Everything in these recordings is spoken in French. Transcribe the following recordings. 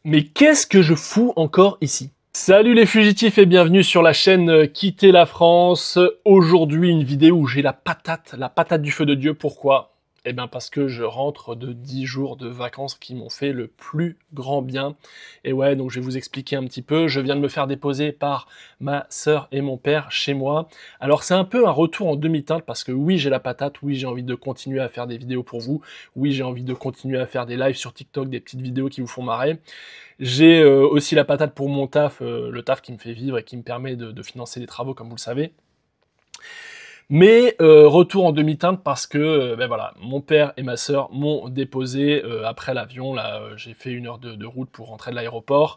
Mais qu'est-ce que je fous encore ici? Salut les fugitifs et bienvenue sur la chaîne Quitter la France. Aujourd'hui, une vidéo où j'ai la patate du feu de Dieu. Pourquoi? Eh bien parce que je rentre de 10 jours de vacances qui m'ont fait le plus grand bien. Et ouais, donc je vais vous expliquer un petit peu. Je viens de me faire déposer par ma sœur et mon père chez moi. Alors c'est un peu un retour en demi-teinte parce que oui, j'ai la patate, oui, j'ai envie de continuer à faire des vidéos pour vous, oui, j'ai envie de continuer à faire des lives sur TikTok, des petites vidéos qui vous font marrer. J'ai aussi la patate pour mon taf, le taf qui me fait vivre et qui me permet de financer des travaux comme vous le savez. Mais retour en demi-teinte parce que, ben voilà, mon père et ma sœur m'ont déposé, après l'avion là, j'ai fait 1 heure de route pour rentrer de l'aéroport.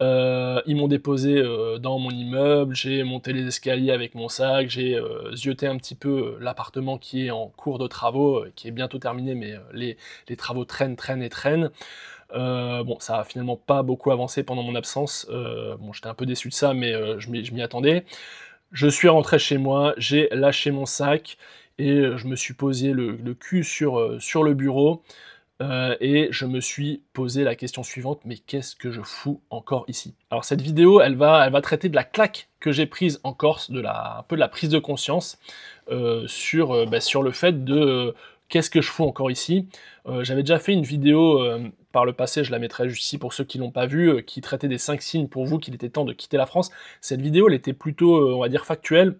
Ils m'ont déposé, dans mon immeuble, j'ai monté les escaliers avec mon sac, j'ai, zioté un petit peu, l'appartement qui est en cours de travaux, qui est bientôt terminé mais, les travaux traînent, traînent et traînent. Bon, ça a finalement pas beaucoup avancé pendant mon absence, bon, j'étais un peu déçu de ça, mais je m'y attendais. Je suis rentré chez moi, j'ai lâché mon sac et je me suis posé le cul sur le bureau, et je me suis posé la question suivante: «Mais qu'est-ce que je fous encore ici?» Alors cette vidéo, elle va traiter de la claque que j'ai prise en Corse, un peu de la prise de conscience, sur le fait de, «Qu'est-ce que je fous encore ici?» J'avais déjà fait une vidéo, par le passé, je la mettrai juste ici pour ceux qui l'ont pas vue, qui traitait des 5 signes pour vous qu'il était temps de quitter la France. Cette vidéo, elle était plutôt, on va dire factuelle.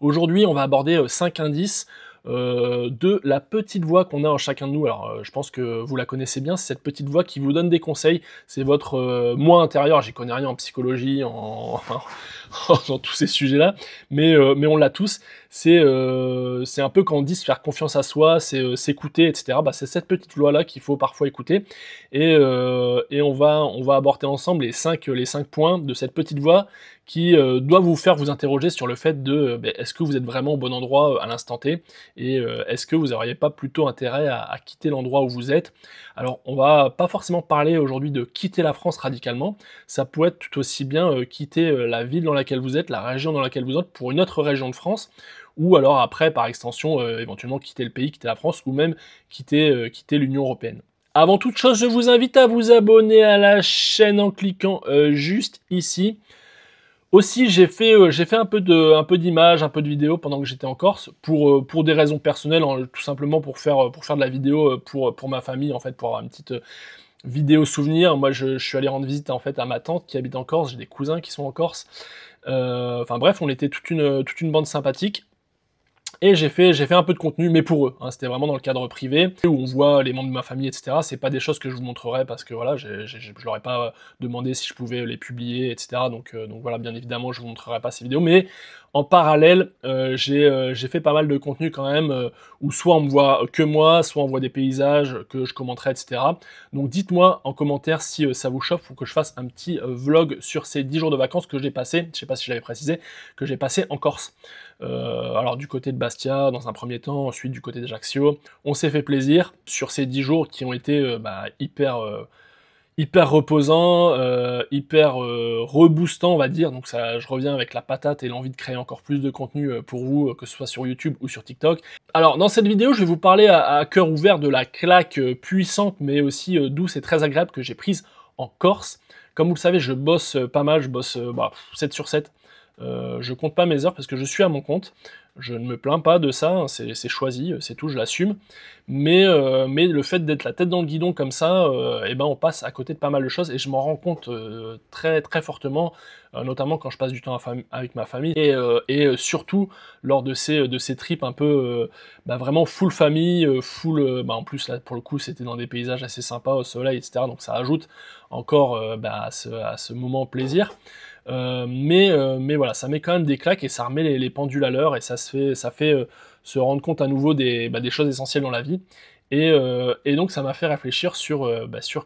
Aujourd'hui, on va aborder, 5 indices, de la petite voix qu'on a en chacun de nous. Alors, je pense que vous la connaissez bien, c'est cette petite voix qui vous donne des conseils. C'est votre, moi intérieur, j'y connais rien en psychologie, en dans tous ces sujets-là, mais on l'a tous. C'est un peu quand on dit se faire confiance à soi, c'est, s'écouter et cetera. Bah, c'est cette petite voix-là qu'il faut parfois écouter et on va aborder ensemble les cinq points de cette petite voix qui, doit vous faire vous interroger sur le fait de, beh, est-ce que vous êtes vraiment au bon endroit, à l'instant T? Et est-ce que vous n'auriez pas plutôt intérêt à quitter l'endroit où vous êtes? Alors, on va pas forcément parler aujourd'hui de quitter la France radicalement, ça peut être tout aussi bien, quitter, la ville dans laquelle vous êtes, la région dans laquelle vous êtes, pour une autre région de France, ou alors après, par extension, éventuellement quitter le pays, quitter la France, ou même quitter l'Union européenne. Avant toute chose, je vous invite à vous abonner à la chaîne en cliquant, juste ici. Aussi, j'ai fait un peu d'images, un peu de vidéos pendant que j'étais en Corse pour des raisons personnelles, tout simplement pour faire de la vidéo, pour ma famille, en fait, pour avoir une petite, vidéo souvenir. Moi, je suis allé rendre visite, en fait, à ma tante qui habite en Corse, j'ai des cousins qui sont en Corse. Enfin bref, on était toute une bande sympathique. Et j'ai fait un peu de contenu, mais pour eux, hein, c'était vraiment dans le cadre privé, où on voit les membres de ma famille, et cetera. C'est pas des choses que je vous montrerai parce que voilà, je leur ai pas demandé si je pouvais les publier, et cetera. Donc voilà, bien évidemment, je vous montrerai pas ces vidéos, mais en parallèle, j'ai fait pas mal de contenu quand même, où soit on me voit que moi, soit on voit des paysages que je commenterai, et cetera. Donc dites-moi en commentaire si, ça vous chauffe pour que je fasse un petit, vlog sur ces 10 jours de vacances que j'ai passés, je sais pas si je l'avais précisé, que j'ai passé en Corse. Alors du côté de Bastia dans un premier temps, ensuite du côté d'Ajaccio. On s'est fait plaisir sur ces 10 jours qui ont été, hyper reposants, hyper, reboostants on va dire. Donc ça, je reviens avec la patate et l'envie de créer encore plus de contenu, pour vous, que ce soit sur YouTube ou sur TikTok. Alors dans cette vidéo, je vais vous parler à cœur ouvert de la claque, puissante mais aussi, douce et très agréable que j'ai prise en Corse. Comme vous le savez, je bosse, pas mal, je bosse, 7 sur 7. Je compte pas mes heures parce que je suis à mon compte. Je ne me plains pas de ça, hein, c'est choisi, c'est tout, je l'assume. Mais le fait d'être la tête dans le guidon comme ça, et ben, on passe à côté de pas mal de choses et je m'en rends compte, très, très fortement, notamment quand je passe du temps avec ma famille et surtout lors de ces trips un peu, vraiment full famille, full, en plus là, pour le coup, c'était dans des paysages assez sympas, au soleil et cetera, donc ça ajoute encore, à ce moment plaisir. Mais voilà, ça met quand même des claques et ça remet les pendules à l'heure et ça fait, se rendre compte à nouveau des choses essentielles dans la vie et donc ça m'a fait réfléchir sur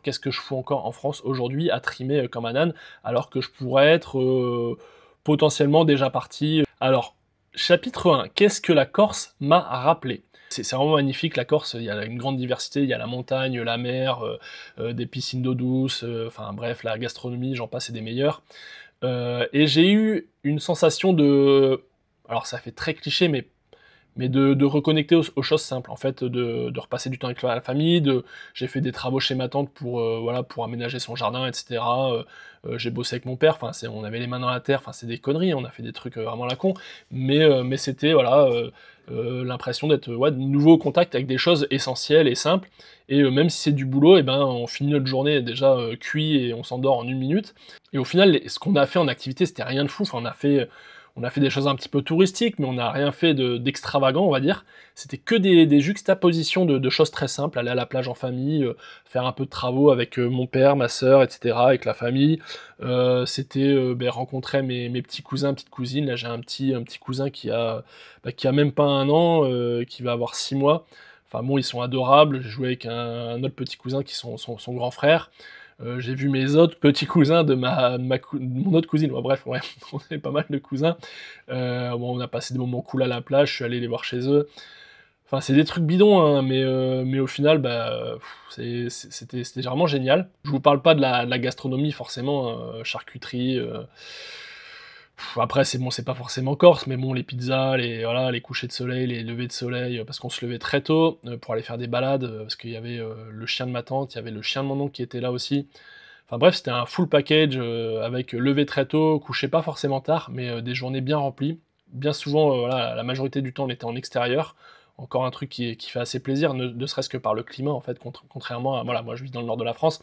qu'est-ce que je fous encore en France aujourd'hui à trimer, comme un âne, alors que je pourrais être, potentiellement déjà parti. Alors, chapitre 1, qu'est-ce que la Corse m'a rappelé? C'est vraiment magnifique la Corse, il y a une grande diversité, il y a la montagne, la mer, des piscines d'eau douce, enfin bref, la gastronomie, j'en passe et des meilleurs. Et j'ai eu une sensation de, alors ça fait très cliché, mais mais de reconnecter aux choses simples, en fait, de repasser du temps avec la famille, j'ai fait des travaux chez ma tante pour, voilà, pour aménager son jardin et cetera, j'ai bossé avec mon père, enfin, on avait les mains dans la terre, enfin, c'est des conneries, on a fait des trucs, vraiment à la con, mais c'était, voilà, l'impression d'être, ouais, de nouveau au contact avec des choses essentielles et simples et même si c'est du boulot et ben, on finit notre journée déjà, cuit et on s'endort en 1 minute et au final, ce qu'on a fait en activité, c'était rien de fou, enfin, on a fait des choses un petit peu touristiques, mais on n'a rien fait d'extravagant, on va dire. C'était que des juxtapositions de choses très simples, aller à la plage en famille, faire un peu de travaux avec mon père, ma sœur, et cetera, avec la famille. C'était rencontrer mes petits cousins, petites cousines. Là, j'ai un petit cousin qui a même pas 1 an, qui va avoir 6 mois. Enfin bon, ils sont adorables. J'ai joué avec un autre petit cousin qui est son grand frère. J'ai vu mes autres petits cousins de mon autre cousine, ouais, bref, ouais, on avait pas mal de cousins. Bon, on a passé des moments cool à la plage, je suis allé les voir chez eux. Enfin, c'est des trucs bidons, hein, mais au final, bah, c'était vraiment génial. Je vous parle pas de la gastronomie forcément, charcuterie, après c'est bon, c'est pas forcément corse, mais bon, les pizzas, voilà, les couchers de soleil, les levées de soleil, parce qu'on se levait très tôt, pour aller faire des balades, parce qu'il y avait, le chien de ma tante, il y avait le chien de mon oncle qui était là aussi. Enfin bref, c'était un full package, avec lever très tôt, coucher pas forcément tard, mais des journées bien remplies. Bien souvent, voilà, la majorité du temps, on était en extérieur. Encore un truc qui fait assez plaisir, ne serait-ce que par le climat, en fait, contrairement à voilà, moi je vis dans le nord de la France.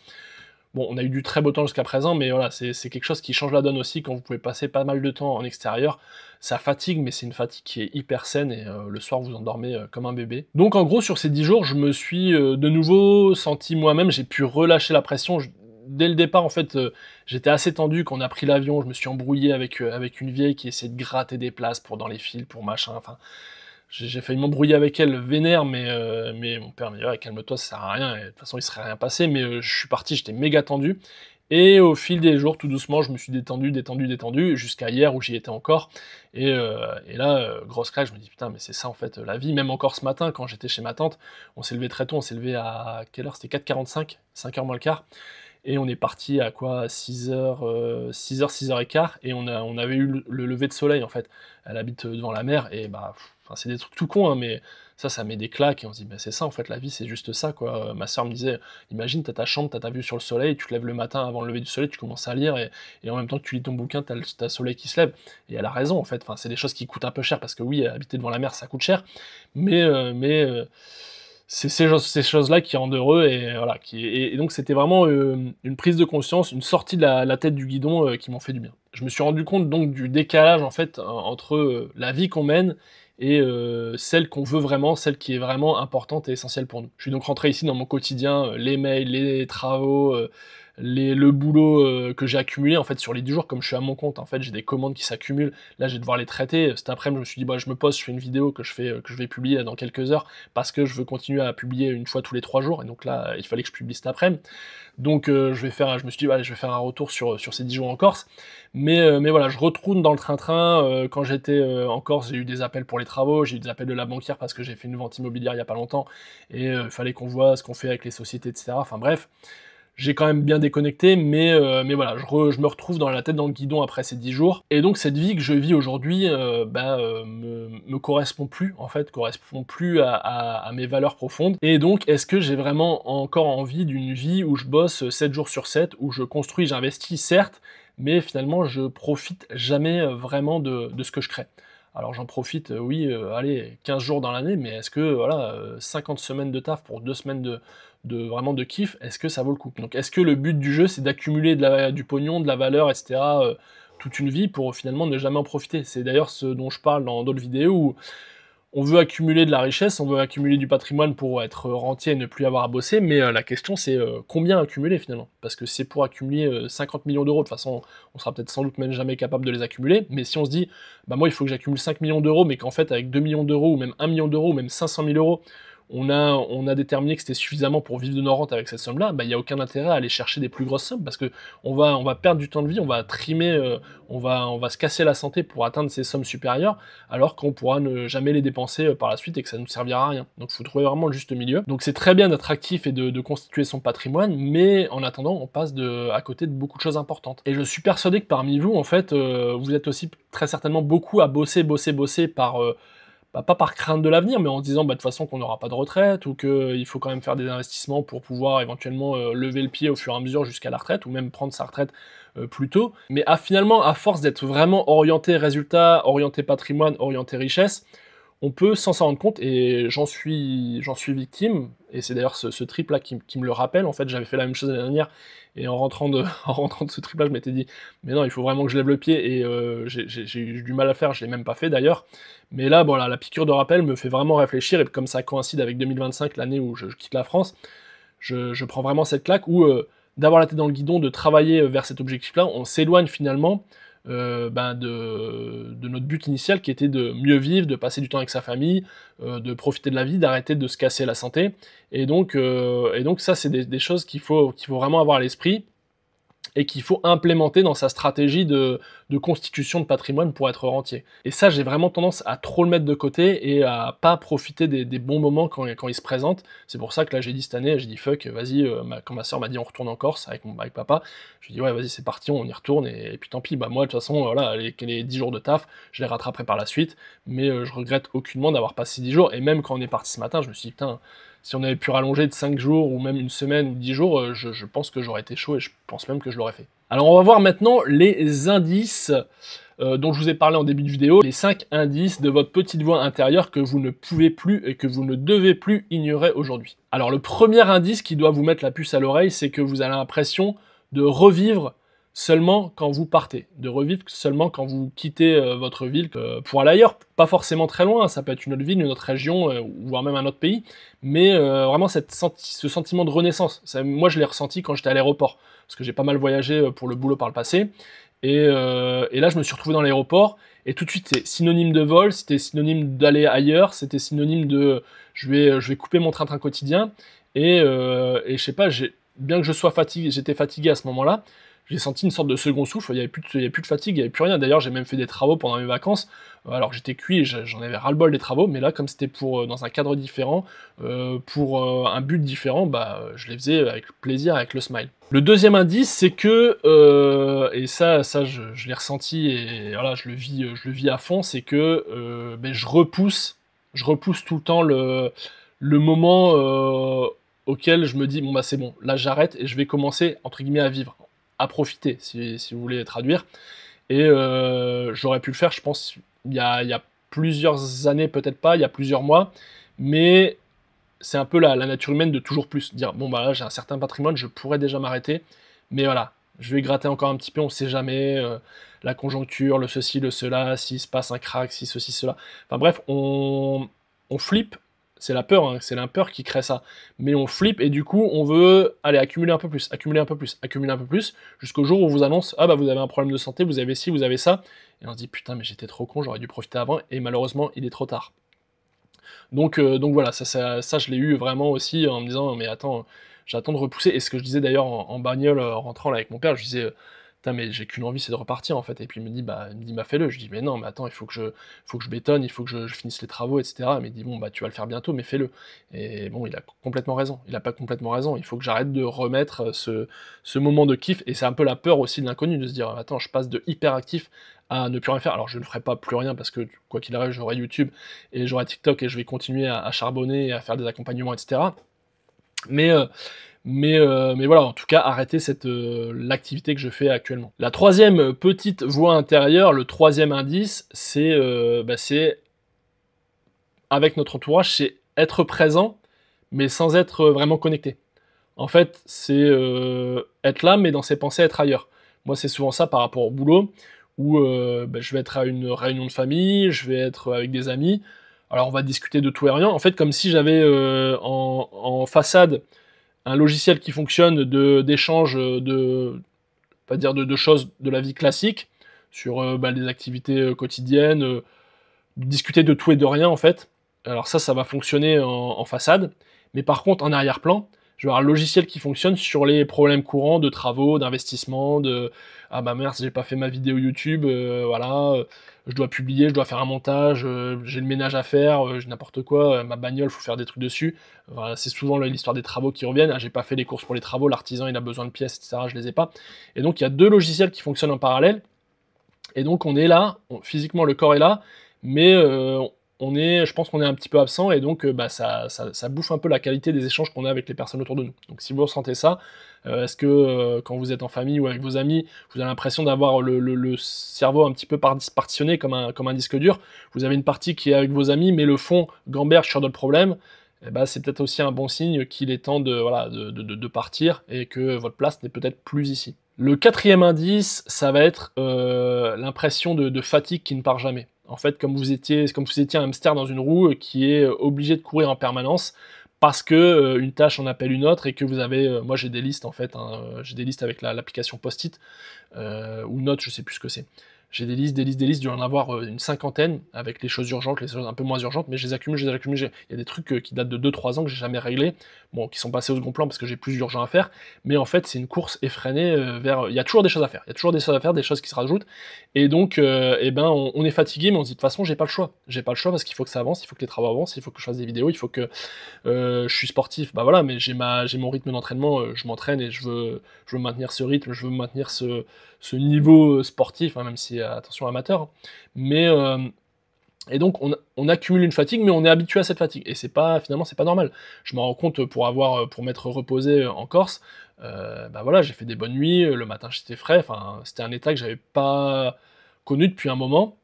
Bon, on a eu du très beau temps jusqu'à présent, mais voilà, c'est quelque chose qui change la donne aussi quand vous pouvez passer pas mal de temps en extérieur. Ça fatigue, mais c'est une fatigue qui est hyper saine et le soir vous endormez, comme un bébé. Donc en gros, sur ces 10 jours, je me suis, de nouveau senti moi-même, j'ai pu relâcher la pression. Dès le départ, en fait, j'étais assez tendu quand on a pris l'avion, je me suis embrouillé avec une vieille qui essayait de gratter des places pour dans les fils, pour machin, enfin j'ai failli m'embrouiller avec elle vénère, mais mon père m'a dit: «Ouais, calme-toi, ça sert à rien et de toute façon, il serait rien passé», mais je suis parti, j'étais méga tendu et au fil des jours, tout doucement, je me suis détendu, détendu, détendu, jusqu'à hier où j'y étais encore et là, grosse claque, je me dis: «Putain, mais c'est ça, en fait, la vie». Même encore ce matin, quand j'étais chez ma tante, on s'est levé très tôt, on s'est levé à quelle heure? C'était 4:45, 5 heures moins le quart et on est parti à quoi? 6 heures, 6 heures, 6 heures et quart et on avait eu le lever de soleil, en fait. Elle habite, devant la mer et bah, enfin, c'est des trucs tout cons, hein, mais ça met des claques et on se dit: «Bah, c'est ça, en fait, la vie, c'est juste ça, quoi». Ma sœur me disait: «Imagine, tu as ta chambre, tu as ta vue sur le soleil, tu te lèves le matin avant le lever du soleil, tu commences à lire et en même temps que tu lis ton bouquin, tu as le soleil qui se lève» et elle a raison, en fait. Enfin, c'est des choses qui coûtent un peu cher parce que oui, habiter devant la mer, ça coûte cher, mais c'est ces choses-là qui rendent heureux et voilà, et donc c'était vraiment, une prise de conscience, une sortie de la tête du guidon, qui m'ont fait du bien. Je me suis rendu compte donc du décalage en fait, entre, la vie qu'on mène et celle qu'on veut vraiment, celle qui est vraiment importante et essentielle pour nous. Je suis donc rentré ici dans mon quotidien, les mails, les travaux, le boulot, que j'ai accumulé en fait sur les 10 jours, comme je suis à mon compte, en fait, j'ai des commandes qui s'accumulent. Là, je vais devoir les traiter. Cet après-midi, je me suis dit: «Bah, je me pose, je fais une vidéo que je vais publier là dans quelques heures» parce que je veux continuer à publier une fois tous les 3 jours et donc là, il fallait que je publie cet après-midi. Donc je me suis dit: «Bah, allez, je vais faire un retour sur ces 10 jours en Corse». Mais voilà, je retourne dans le train-train, quand j'étais, en Corse, j'ai eu des appels pour les travaux, j'ai eu des appels de la banquière parce que j'ai fait une vente immobilière il y a pas longtemps et il fallait qu'on voit ce qu'on fait avec les sociétés et cetera. Enfin bref, j'ai quand même bien déconnecté, mais voilà, je me retrouve dans la tête dans le guidon après ces 10 jours et donc cette vie que je vis aujourd'hui, me correspond plus, en fait, correspond plus à mes valeurs profondes et donc est-ce que j'ai vraiment encore envie d'une vie où je bosse, 7 jours sur 7, où je construis, j'investis certes, mais finalement je profite jamais, vraiment de ce que je crée? Alors j'en profite, oui, allez, 15 jours dans l'année, mais est-ce que voilà, 50 semaines de taf pour 2 semaines vraiment de kiff, est-ce que ça vaut le coup? Donc est-ce que le but du jeu, c'est d'accumuler du pognon, de la valeur et cetera, toute une vie pour finalement ne jamais en profiter? C'est d'ailleurs ce dont je parle dans d'autres vidéos où on veut accumuler de la richesse, on veut accumuler du patrimoine pour être rentier et ne plus avoir à bosser, mais la question c'est, combien accumuler finalement? Parce que c'est pour accumuler, 50 millions d'euros, de toute façon, on sera peut-être sans doute même jamais capable de les accumuler, mais si on se dit: «Bah moi il faut que j'accumule 5 millions d'euros», mais qu'en fait avec 2 millions d'euros ou même 1 million d'euros ou même 500 000 €, on a déterminé que c'était suffisamment pour vivre de nos rentes avec cette somme-là, bah, il y a aucun intérêt à aller chercher des plus grosses sommes parce que on va perdre du temps de vie, on va trimer, on va se casser la santé pour atteindre ces sommes supérieures, alors qu'on pourra ne jamais les dépenser, par la suite et que ça ne nous servira à rien. Donc il faut trouver vraiment le juste milieu. Donc c'est très bien d'être actif et de constituer son patrimoine, mais en attendant, on passe à côté de beaucoup de choses importantes. Et je suis persuadé que parmi vous, en fait, vous êtes aussi très certainement beaucoup à bosser, bosser, bosser bah, pas par crainte de l'avenir, mais en se disant bah, de toute façon qu'on n'aura pas de retraite, ou qu'il faut quand même faire des investissements pour pouvoir éventuellement lever le pied au fur et à mesure jusqu'à la retraite, ou même prendre sa retraite plus tôt. Mais finalement, à force d'être vraiment orienté résultat, orienté patrimoine, orienté richesse, on peut sans s'en rendre compte, et j'en suis victime, et c'est d'ailleurs ce trip-là qui me le rappelle. En fait, j'avais fait la même chose l'année dernière, et en rentrant de ce trip-là, je m'étais dit « Mais non, il faut vraiment que je lève le pied », et j'ai eu du mal à le faire, je l'ai même pas fait d'ailleurs. Mais là, voilà, la piqûre de rappel me fait vraiment réfléchir, et comme ça coïncide avec 2025, l'année où je quitte la France, je prends vraiment cette claque où d'avoir la tête dans le guidon, de travailler vers cet objectif-là, on s'éloigne finalement de notre but initial qui était de mieux vivre, de passer du temps avec sa famille, de profiter de la vie, d'arrêter de se casser la santé. Et donc ça, c'est des choses qu'il faut vraiment avoir à l'esprit, et qu'il faut implémenter dans sa stratégie de constitution de patrimoine pour être rentier. Et ça, j'ai vraiment tendance à trop le mettre de côté et à pas profiter des bons moments quand ils se présentent. C'est pour ça que là, j'ai dit cette année, j'ai dit fuck, vas-y, quand ma soeur m'a dit on retourne en Corse avec papa, j'ai dit ouais, vas-y, c'est parti, on y retourne, et puis tant pis, bah moi, de toute façon, voilà, les 10 jours de taf, je les rattraperai par la suite, mais je regrette aucunement d'avoir passé 10 jours, et même quand on est parti ce matin, je me suis dit, putain, si on avait pu rallonger de 5 jours, ou même une semaine, ou 10 jours, je pense que j'aurais été chaud, et je pense même que je l'aurais fait. Alors on va voir maintenant les indices dont je vous ai parlé en début de vidéo, les 5 indices de votre petite voix intérieure que vous ne pouvez plus et que vous ne devez plus ignorer aujourd'hui. Alors le premier indice qui doit vous mettre la puce à l'oreille, c'est que vous avez l'impression de revivre seulement quand vous partez, de revivre seulement quand vous quittez votre ville pour aller ailleurs, pas forcément très loin, ça peut être une autre ville, une autre région, voire même un autre pays, mais vraiment ce sentiment de renaissance, moi je l'ai ressenti quand j'étais à l'aéroport, parce que j'ai pas mal voyagé pour le boulot par le passé, et là je me suis retrouvé dans l'aéroport, et tout de suite c'est synonyme de vol, c'était synonyme d'aller ailleurs, c'était synonyme de je vais couper mon train-train quotidien, et je sais pas, bien que je sois fatigué, j'étais fatigué à ce moment-là, j'ai senti une sorte de second souffle, il n'y avait plus de fatigue, il n'y avait plus rien. D'ailleurs, j'ai même fait des travaux pendant mes vacances, alors j'étais cuit, j'en avais ras-le-bol des travaux, mais là, comme c'était dans un cadre différent, pour un but différent, bah, je les faisais avec plaisir, avec le smile. Le deuxième indice, c'est que, et ça je l'ai ressenti, et voilà, je le vis à fond, c'est que je repousse tout le temps le moment auquel je me dis, bon bah c'est bon, là j'arrête, et je vais commencer, entre guillemets, à vivre, à profiter, si vous voulez traduire. Et j'aurais pu le faire, je pense, il y a plusieurs années, peut-être pas, il y a plusieurs mois, mais c'est un peu la nature humaine de toujours plus, dire, bon bah là j'ai un certain patrimoine, je pourrais déjà m'arrêter, mais voilà, je vais gratter encore un petit peu, on sait jamais, la conjoncture, le ceci, le cela, s'il se passe un crack, si ceci, cela, enfin bref, on flippe. C'est la peur, hein, c'est la peur qui crée ça. Mais on flippe, et du coup, on veut aller accumuler un peu plus, accumuler un peu plus, accumuler un peu plus, jusqu'au jour où on vous annonce « Ah bah vous avez un problème de santé, vous avez ci, vous avez ça ». Et on se dit « Putain, mais j'étais trop con, j'aurais dû profiter avant », et malheureusement, il est trop tard. Donc voilà, ça je l'ai eu vraiment aussi en me disant « Mais attends, j'attends de repousser ». Et ce que je disais d'ailleurs en bagnole, en rentrant là avec mon père, je disais putain, mais j'ai qu'une envie, c'est de repartir en fait. Et puis il me dit bah fais-le. Je dis mais non, mais attends, il faut que je bétonne, il faut que je finisse les travaux, etc. Mais il dit bon bah tu vas le faire bientôt, mais fais-le. Et bon, il a complètement raison. Il a pas complètement raison. Il faut que j'arrête de remettre ce moment de kiff. Et c'est un peu la peur aussi de l'inconnu, de se dire attends, je passe de hyper actif à ne plus rien faire. Alors je ne ferai pas plus rien parce que quoi qu'il arrive, j'aurai YouTube et j'aurai TikTok, et je vais continuer à charbonner et à faire des accompagnements, etc. Mais voilà, en tout cas, arrêter l'activité que je fais actuellement. La troisième petite voix intérieure, le troisième indice, c'est avec notre entourage, c'est être présent, mais sans être vraiment connecté. En fait, c'est être là, mais dans ses pensées, être ailleurs. Moi, c'est souvent ça par rapport au boulot, où je vais être à une réunion de famille, je vais être avec des amis, alors on va discuter de tout et rien, en fait, comme si j'avais en façade un logiciel qui fonctionne d'échange pas dire de choses de la vie classique, sur des activités quotidiennes, discuter de tout et de rien en fait. Alors ça va fonctionner en façade, mais par contre en arrière-plan, je vais avoir un logiciel qui fonctionne sur les problèmes courants de travaux, d'investissement, de « Ah bah merde, j'ai pas fait ma vidéo YouTube, voilà, je dois publier, je dois faire un montage, j'ai le ménage à faire, j'ai n'importe quoi, ma bagnole, faut faire des trucs dessus. » Voilà, c'est souvent l'histoire des travaux qui reviennent. « Ah, j'ai pas fait les courses pour les travaux, l'artisan il a besoin de pièces, etc. Je les ai pas. » Et donc il y a deux logiciels qui fonctionnent en parallèle, et donc on est là, physiquement le corps est là, mais je pense qu'on est un petit peu absent et donc bah, ça bouffe un peu la qualité des échanges qu'on a avec les personnes autour de nous. Donc si vous ressentez ça, est-ce que quand vous êtes en famille ou avec vos amis, vous avez l'impression d'avoir le cerveau un petit peu partitionné comme un disque dur, vous avez une partie qui est avec vos amis, mais le fond gamberge sur d'autres problèmes, eh ben, c'est peut-être aussi un bon signe qu'il est temps voilà, de partir et que votre place n'est peut-être plus ici. Le quatrième indice, ça va être l'impression de fatigue qui ne part jamais. En fait, comme vous étiez un hamster dans une roue qui est obligé de courir en permanence parce que une tâche en appelle une autre et que vous avez, moi j'ai des listes en fait, hein, j'ai des listes avec l'application Post-it ou Notes, je sais plus ce que c'est. J'ai des listes, je dois en avoir une cinquantaine, avec les choses urgentes, les choses un peu moins urgentes, mais je les accumule. Il y a des trucs qui datent de 2-3 ans que j'ai jamais réglés, bon, qui sont passés au second plan parce que j'ai plus d'urgent à faire, mais en fait, c'est une course effrénée vers... Il y a toujours des choses à faire, il y a toujours des choses à faire, des choses qui se rajoutent, et donc, eh ben, on est fatigué, mais on se dit, de toute façon, j'ai pas le choix. J'ai pas le choix parce qu'il faut que ça avance, il faut que les travaux avancent, il faut que je fasse des vidéos, il faut que... je suis sportif, bah voilà, mais j'ai mon rythme d'entraînement, je m'entraîne et je veux maintenir ce rythme, je veux maintenir ce niveau sportif, hein, même si attention amateur, hein. Mais et donc on accumule une fatigue, mais on est habitué à cette fatigue, et finalement c'est pas normal. Je m'en rends compte pour m'être reposé en Corse, bah voilà, j'ai fait des bonnes nuits, le matin j'étais frais, enfin c'était un état que j'avais pas connu depuis un moment,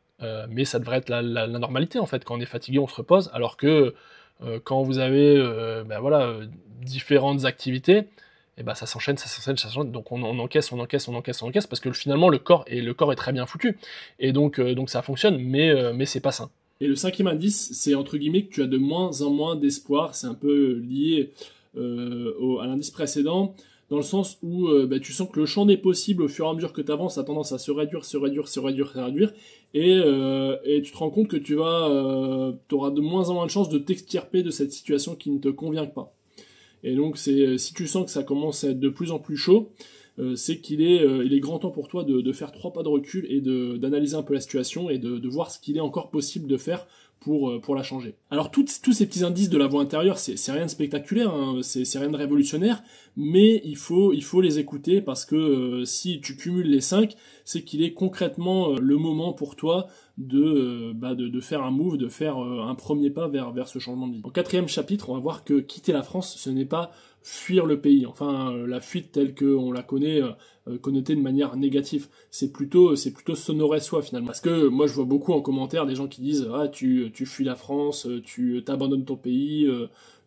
mais ça devrait être la normalité en fait. Quand on est fatigué, on se repose, alors que quand vous avez bah voilà, différentes activités, et bah ça s'enchaîne, donc on encaisse, parce que finalement le corps est très bien foutu, et donc ça fonctionne, mais c'est pas sain. Et le cinquième indice, c'est entre guillemets que tu as de moins en moins d'espoir, c'est un peu lié à l'indice précédent, dans le sens où bah, tu sens que le champ des possibles au fur et à mesure que tu avances a tendance à se réduire, et tu te rends compte que tu auras de moins en moins de chances de t'extirper de cette situation qui ne te convient pas. Et donc, si tu sens que ça commence à être de plus en plus chaud, c'est qu'il est grand temps pour toi de faire 3 pas de recul et d'analyser un peu la situation et de voir ce qu'il est encore possible de faire pour la changer. Alors tous ces petits indices de la voix intérieure, c'est rien de spectaculaire, hein, c'est rien de révolutionnaire, mais il faut les écouter parce que si tu cumules les 5, c'est qu'il est concrètement le moment pour toi de faire un move, de faire un premier pas vers ce changement de vie. Au 4e chapitre, on va voir que quitter la France, ce n'est pas fuir le pays, enfin la fuite telle qu'on la connaît, connotée de manière négative, c'est plutôt s'honorer soi finalement. Parce que moi je vois beaucoup en commentaire des gens qui disent ah tu fuis la France, tu t'abandonnes ton pays,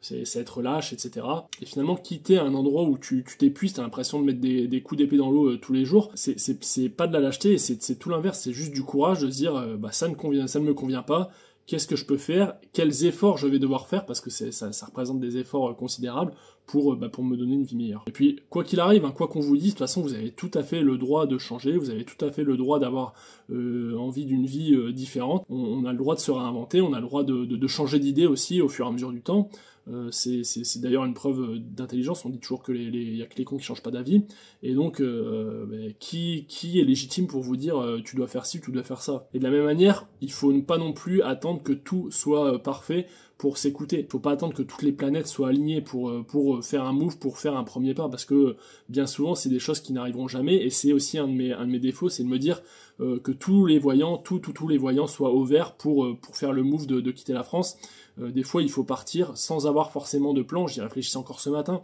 c'est être lâche, etc. Et finalement quitter un endroit où tu t'épuises, t'as l'impression de mettre des coups d'épée dans l'eau tous les jours, c'est pas de la lâcheté, c'est tout l'inverse, c'est juste du courage de se dire bah ça ne me convient pas. Qu'est-ce que je peux faire? Quels efforts je vais devoir faire? Parce que ça représente des efforts considérables pour me donner une vie meilleure. Et puis, quoi qu'il arrive, hein, quoi qu'on vous dise, de toute façon, vous avez tout à fait le droit de changer, vous avez tout à fait le droit d'avoir envie d'une vie différente. On a le droit de se réinventer, on a le droit de changer d'idée aussi au fur et à mesure du temps. C'est d'ailleurs une preuve d'intelligence, on dit toujours que y a que les cons qui changent pas d'avis, et donc qui est légitime pour vous dire tu dois faire ci, tu dois faire ça. Et de la même manière, il faut pas non plus attendre que tout soit parfait pour s'écouter. Il faut pas attendre que toutes les planètes soient alignées pour faire un move, pour faire un premier pas, parce que bien souvent c'est des choses qui n'arriveront jamais, et c'est aussi un de mes défauts, c'est de me dire que tous les voyants soient au vert pour faire le move de quitter la France. Des fois il faut partir sans avoir forcément de plan. J'y réfléchissais encore ce matin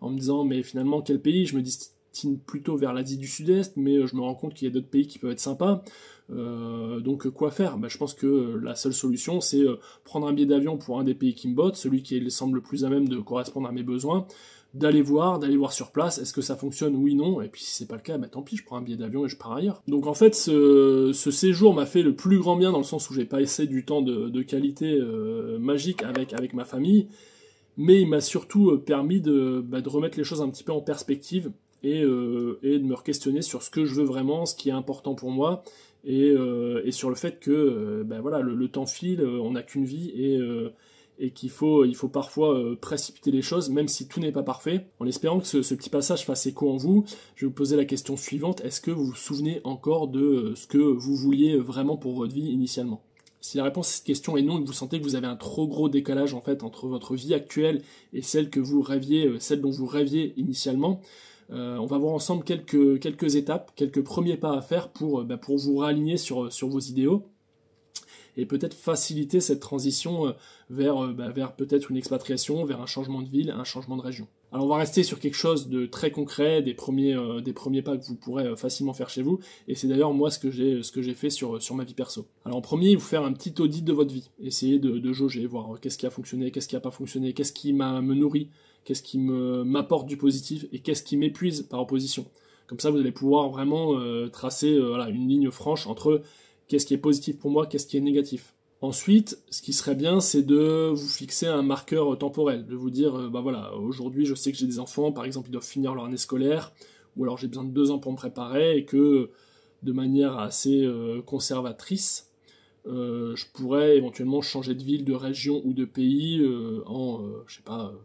en me disant mais finalement quel pays? Je me destine plutôt vers l'Asie du Sud-Est, mais je me rends compte qu'il y a d'autres pays qui peuvent être sympas. Donc quoi faire? Je pense que la seule solution c'est prendre un billet d'avion pour un des pays qui me botte, celui qui semble le plus à même de correspondre à mes besoins, d'aller voir sur place, est-ce que ça fonctionne, oui, non, et puis si c'est pas le cas, tant pis, je prends un billet d'avion et je pars ailleurs. Donc en fait, ce séjour m'a fait le plus grand bien dans le sens où j'ai passé du temps de qualité magique avec ma famille, mais il m'a surtout permis de remettre les choses un petit peu en perspective et de me questionner sur ce que je veux vraiment, ce qui est important pour moi, et sur le fait que voilà, le temps file, on n'a qu'une vie, et qu'il faut parfois précipiter les choses, même si tout n'est pas parfait. En espérant que ce petit passage fasse écho en vous, je vais vous poser la question suivante: est-ce que vous vous souvenez encore de ce que vous vouliez vraiment pour votre vie initialement? Si la réponse à cette question est non, et que vous sentez que vous avez un trop gros décalage en fait entre votre vie actuelle et celle dont vous rêviez initialement, on va voir ensemble quelques étapes, quelques premiers pas à faire pour vous réaligner sur vos idéaux. et peut-être faciliter cette transition vers peut-être une expatriation, vers un changement de ville, un changement de région. Alors on va rester sur quelque chose de très concret, des premiers pas que vous pourrez facilement faire chez vous, et c'est d'ailleurs moi ce que j'ai fait sur ma vie perso. Alors en premier, vous faire un petit audit de votre vie, essayer de jauger, voir qu'est-ce qui a fonctionné, qu'est-ce qui n'a pas fonctionné, qu'est-ce qui me nourrit, qu'est-ce qui m'apporte du positif, et qu'est-ce qui m'épuise par opposition. Comme ça, vous allez pouvoir vraiment tracer une ligne franche entre qu'est-ce qui est positif pour moi, qu'est-ce qui est négatif. Ensuite, ce qui serait bien, c'est de vous fixer un marqueur temporel, de vous dire, aujourd'hui, je sais que j'ai des enfants, par exemple, ils doivent finir leur année scolaire, ou alors j'ai besoin de 2 ans pour me préparer, et que, de manière assez conservatrice, je pourrais éventuellement changer de ville, de région ou de pays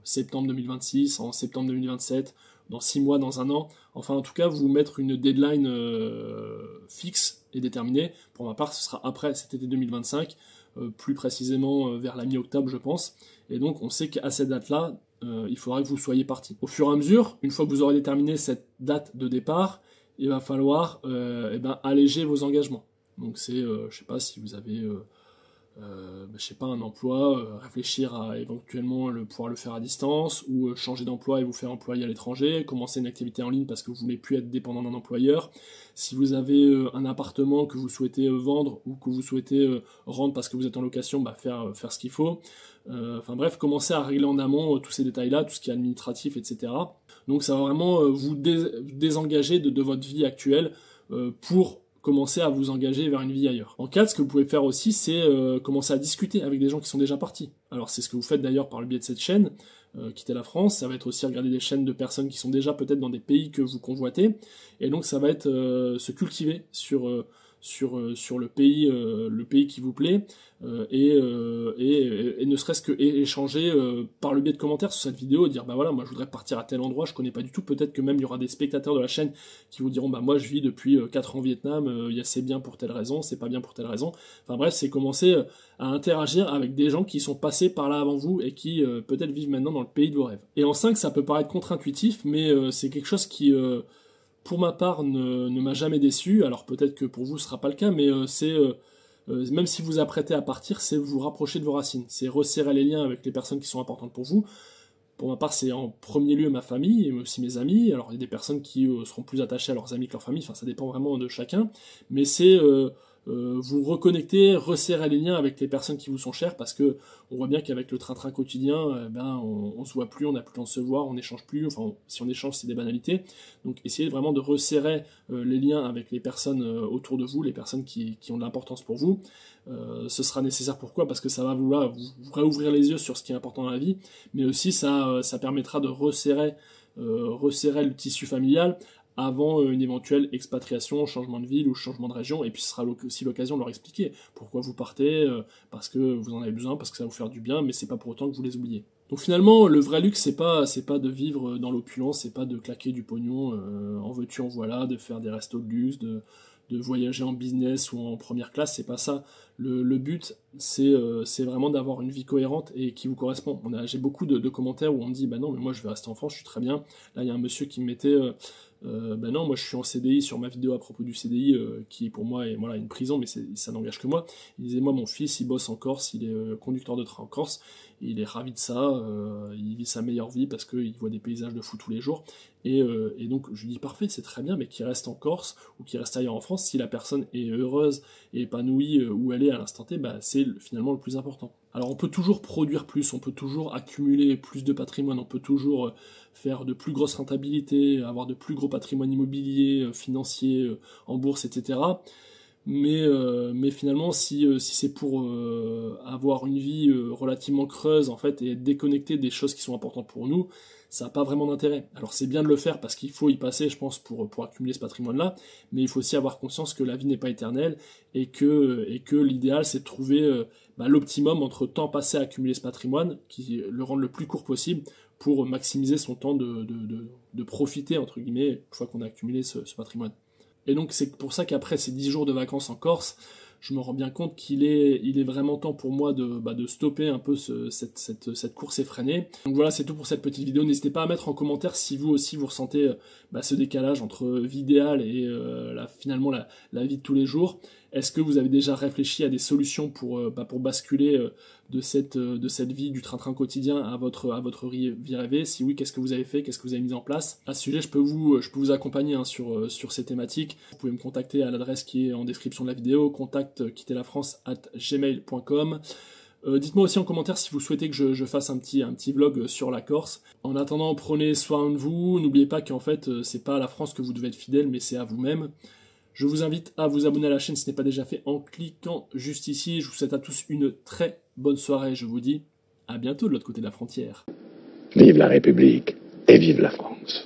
septembre 2026, en septembre 2027, dans 6 mois, dans 1 an. Enfin, en tout cas, vous mettre une deadline fixe et déterminée. Pour ma part, ce sera après cet été 2025, plus précisément vers la mi-octobre, je pense. Et donc, on sait qu'à cette date-là, il faudra que vous soyez parti. Au fur et à mesure, une fois que vous aurez déterminé cette date de départ, il va falloir alléger vos engagements. Donc c'est, je sais pas si vous avez un emploi, réfléchir à éventuellement pouvoir le faire à distance, ou changer d'emploi et vous faire employer à l'étranger, commencer une activité en ligne parce que vous voulez plus être dépendant d'un employeur. Si vous avez un appartement que vous souhaitez vendre ou que vous souhaitez rendre parce que vous êtes en location, faire ce qu'il faut. Enfin bref, commencer à régler en amont tous ces détails-là, tout ce qui est administratif, etc. Donc ça va vraiment vous désengager de votre vie actuelle pour commencer à vous engager vers une vie ailleurs. En 4, ce que vous pouvez faire aussi, c'est commencer à discuter avec des gens qui sont déjà partis. Alors c'est ce que vous faites d'ailleurs par le biais de cette chaîne, Quitter la France. Ça va être aussi regarder des chaînes de personnes qui sont déjà peut-être dans des pays que vous convoitez. Et donc ça va être se cultiver sur le pays qui vous plaît, et ne serait-ce que échanger par le biais de commentaires sur cette vidéo, dire moi je voudrais partir à tel endroit, je connais pas du tout, peut-être que même il y aura des spectateurs de la chaîne qui vous diront moi je vis depuis 4 ans au Vietnam, c'est bien pour telle raison, c'est pas bien pour telle raison. Enfin bref, c'est commencer à interagir avec des gens qui sont passés par là avant vous et qui peut-être vivent maintenant dans le pays de vos rêves. Et en 5, ça peut paraître contre-intuitif, mais c'est quelque chose qui pour ma part, ne m'a jamais déçu. Alors peut-être que pour vous ce sera pas le cas, mais même si vous apprêtez à partir, c'est vous rapprocher de vos racines, c'est resserrer les liens avec les personnes qui sont importantes pour vous. Pour ma part, c'est en premier lieu ma famille, et aussi mes amis. Alors il y a des personnes qui seront plus attachées à leurs amis que leur famille, enfin ça dépend vraiment de chacun, mais c'est vous reconnecter, resserrer les liens avec les personnes qui vous sont chères, parce que on voit bien qu'avec le train-train quotidien, on se voit plus, on n'a plus le temps de se voir, on n'échange plus, enfin si on échange c'est des banalités, donc essayez vraiment de resserrer les liens avec les personnes autour de vous, les personnes qui ont de l'importance pour vous. Ce sera nécessaire, pourquoi? Parce que ça va vous réouvrir les yeux sur ce qui est important dans la vie, mais aussi ça permettra de resserrer le tissu familial avant une éventuelle expatriation, changement de ville ou changement de région, et puis ce sera aussi l'occasion de leur expliquer pourquoi vous partez, parce que vous en avez besoin, parce que ça va vous faire du bien, mais c'est pas pour autant que vous les oubliez. Donc finalement, le vrai luxe, c'est pas de vivre dans l'opulence, c'est pas de claquer du pognon en veux-tu en voilà, de faire des restos de luxe, de voyager en business ou en première classe, c'est pas ça. Le but, c'est vraiment d'avoir une vie cohérente et qui vous correspond. J'ai beaucoup de commentaires où on me dit non, mais moi je vais rester en France, je suis très bien. Là, il y a un monsieur qui me mettait non, moi je suis en CDI sur ma vidéo à propos du CDI, qui pour moi est une prison, mais ça n'engage que moi. Il disait moi mon fils il bosse en Corse, il est conducteur de train en Corse, il est ravi de ça, il vit sa meilleure vie parce qu'il voit des paysages de fou tous les jours, et donc je lui dis parfait, c'est très bien, mais qu'il reste en Corse ou qu'il reste ailleurs en France, si la personne est heureuse et épanouie où elle est à l'instant T, c'est finalement le plus important. Alors on peut toujours produire plus, on peut toujours accumuler plus de patrimoine, on peut toujours faire de plus grosses rentabilités, avoir de plus gros patrimoine immobilier, financier, en bourse, etc. Mais finalement, si c'est pour avoir une vie relativement creuse en fait et être déconnecté des choses qui sont importantes pour nous, ça n'a pas vraiment d'intérêt. Alors c'est bien de le faire parce qu'il faut y passer, je pense, pour accumuler ce patrimoine-là, mais il faut aussi avoir conscience que la vie n'est pas éternelle et que l'idéal c'est de trouver l'optimum entre temps passé à accumuler ce patrimoine, qui le rendre le plus court possible pour maximiser son temps de profiter, entre guillemets, une fois qu'on a accumulé ce patrimoine. Et donc c'est pour ça qu'après ces 10 jours de vacances en Corse, je me rends bien compte qu'il est vraiment temps pour moi de stopper un peu cette course effrénée. Donc voilà, c'est tout pour cette petite vidéo. N'hésitez pas à mettre en commentaire si vous aussi vous ressentez ce décalage entre vie idéale et finalement la vie de tous les jours. Est-ce que vous avez déjà réfléchi à des solutions pour basculer de cette vie du train-train quotidien à votre vie rêvée? Si oui, qu'est-ce que vous avez fait? Qu'est-ce que vous avez mis en place? À ce sujet, je peux vous accompagner sur ces thématiques. Vous pouvez me contacter à l'adresse qui est en description de la vidéo, contact@quitterlafrance@gmail.com. Dites-moi aussi en commentaire si vous souhaitez que je fasse un petit vlog sur la Corse. En attendant, prenez soin de vous. N'oubliez pas qu'en fait, c'est pas à la France que vous devez être fidèle, mais c'est à vous-même. Je vous invite à vous abonner à la chaîne si ce n'est pas déjà fait en cliquant juste ici. Je vous souhaite à tous une très bonne soirée. Je vous dis à bientôt de l'autre côté de la frontière. Vive la République et vive la France.